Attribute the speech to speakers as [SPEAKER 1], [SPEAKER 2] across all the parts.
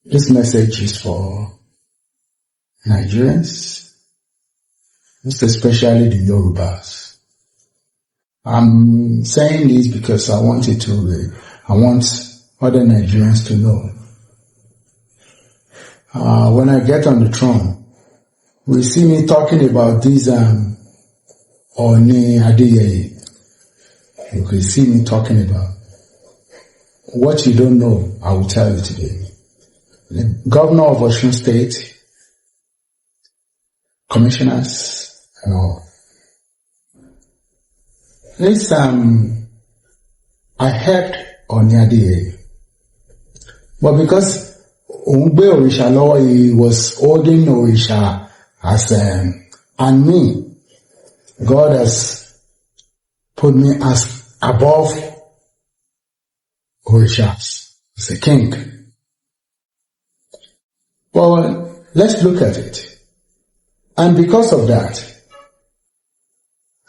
[SPEAKER 1] This message is for Nigerians, most especially the Yorubas. I'm saying this because I want other Nigerians to know. When I get on the throne, we see me talking about this Ona Abdulrasheed. You can see me talking about what you don't know. I will tell you today. The governor of Osun State, commissioners, and all. This I helped Ona Abdulrasheed, but because Ungbe Orisha law, he was holding Orisha as and me, God has put me as above Orishas, as a king. Well, let's look at it. And because of that,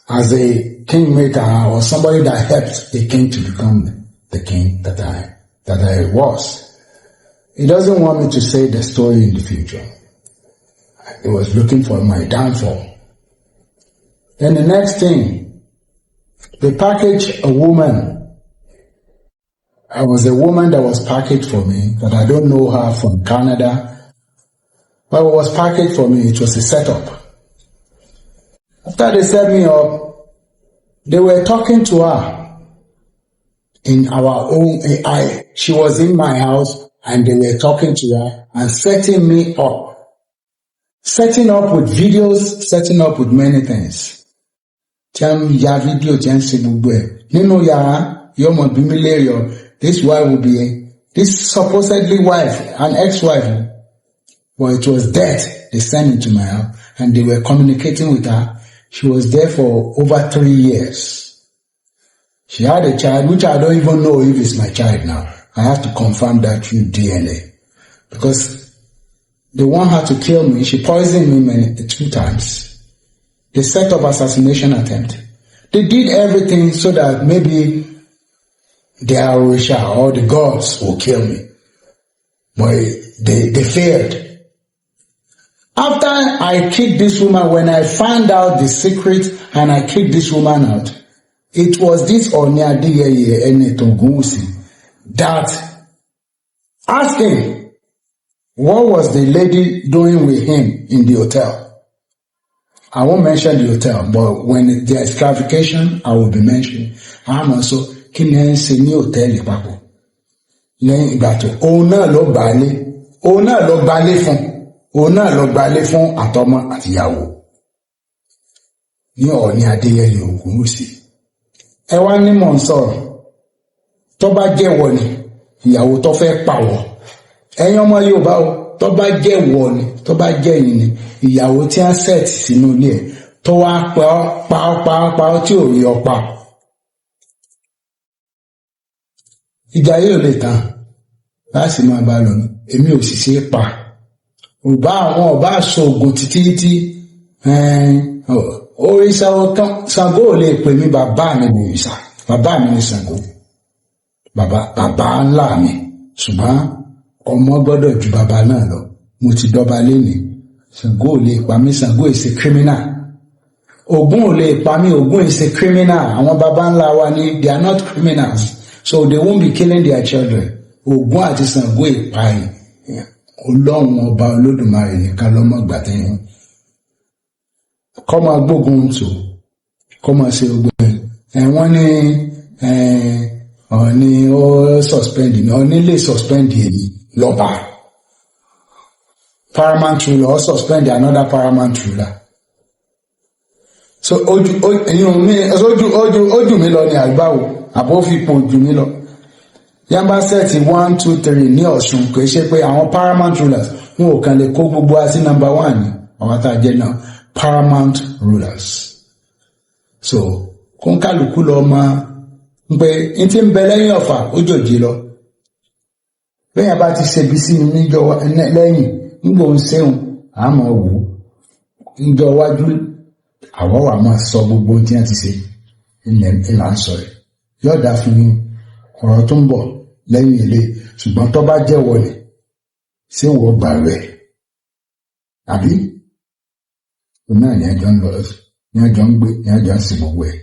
[SPEAKER 1] as a kingmaker or somebody that helped a king to become the king that I was, he doesn't want me to say the story in the future. He was looking for my downfall. Then the next thing, they packaged a woman. I was a woman that was packaged for me, that I don't know her, from Canada. But it was packaged for me. It was a setup. After they set me up, they were talking to her in our own AI. She was in my house and they were talking to her and setting me up. Setting up with videos, setting up with many things. This wife will be, this supposedly wife, an ex-wife. Well, it was death. They sent into my house and they were communicating with her. She was there for over 3 years. She had a child, which I don't even know if it's my child now. I have to confirm that through DNA. Because they want her to kill me. She poisoned me 2 times. They set up assassination attempt. They did everything so that maybe their Orisha or the gods will kill me. But they failed. After I kicked this woman, when I found out the secret and I kicked this woman out, it was this Ona Abdulrasheed Ogunwusi that asked him, what was the lady doing with him in the hotel? I won't mention the hotel, but when there's clarification, I will be mentioning. I'm also kinen se ní hòtẹ́ẹ̀lì papọ̀. Lẹ́yìn ìgbà tó òun náà ló gbalé fún àtọmọ àtìyàwó ní Ona Abdulrasheed Ogunwusi. Ẹ wá ní mò ń sọ̀rọ̀ tó bá jẹ́wọ́ ni ìyàwó tó fẹ́ pàwọ̀. Ẹ̀yin ọmọ Yorùbá o, tó bá jẹ́wọ́ ni, tó bá jẹ́ yín ni ìyàwó tí a set sínú ilé ẹ̀ tó wá pa tí ò rí ọ pa. Ìjà yóò lè tán láti máa bá lọ ní èmi ò sì ṣe pa. Ọba aṣọ ògùn títí òrìṣà ọ̀kan Ṣàngó ò lè pè mí bàbá mi ní òrìṣà. Bàbá mi ní Ṣàngó. Bàbá ńlá mi. Ṣùgbọ́n ọmọ gbọ́dọ̀ ju bàbá náà lọ. Mo ti dọ́ba lénìí. Ṣàngó ò lè pa mí. Ṣàngó is a criminal. Ògún ò lè pa mí. Ògún is a criminal. Àwọn bàbá ńlá wa ni they are not criminals. So they won't be killing their children. Ògún àti Ṣàngó ìpààyàn. Ọlọ́run ọba Olódùmarè nìkan lọ́mọ gbàtẹ́yìn. Kọ́ máa gbógun tò. Kọ́ máa ṣe ogun ẹ̀. Wọ́n ní Ọ̀ní ó suspend mi. Ọ̀ní lè suspend èyí lọ́ba. Paramount ruler or suspend another paramount ruler. So ojú mi lọ ní àgbáwò. Àbó fipò ojú mi lọ. Yamba sẹ́ẹ̀tì 1, 2, 3 ní Ọ̀ṣun kò ṣe pé àwọn paramount rulers wọn ò kàn lè kó gbogbo wa sí number 1 ní àwọn tá a jẹ́ náà paramount rulers. So kó ń kálukú lọ máa ń pé n ti ń bẹ lẹ́yìn ọ̀fà ó jòjì lọ. Bẹ́ẹ̀ bá ti ṣebi sí mi níjọ lẹ́yìn nígbò ń ṣéhùn àmọ́ wò ó níjọ wájú àwọ̀ wà máa sọ gbogbo tí wọ́n ti ṣe ilẹ̀ ìlà ń sọ rẹ̀ yọ̀ọ̀dà fún yín. ọ̀rọ̀ tó ń bọ̀ lẹ́yìn ilé ṣùgbọ́n tó bá jẹ́ wọlé ṣé wọ́n gbà rẹ̀ àbí òun náà ní ẹjọ́ ń lọ ní ẹjọ́ ń gbé ní ẹjọ́ ń sin gbogbo ẹ̀.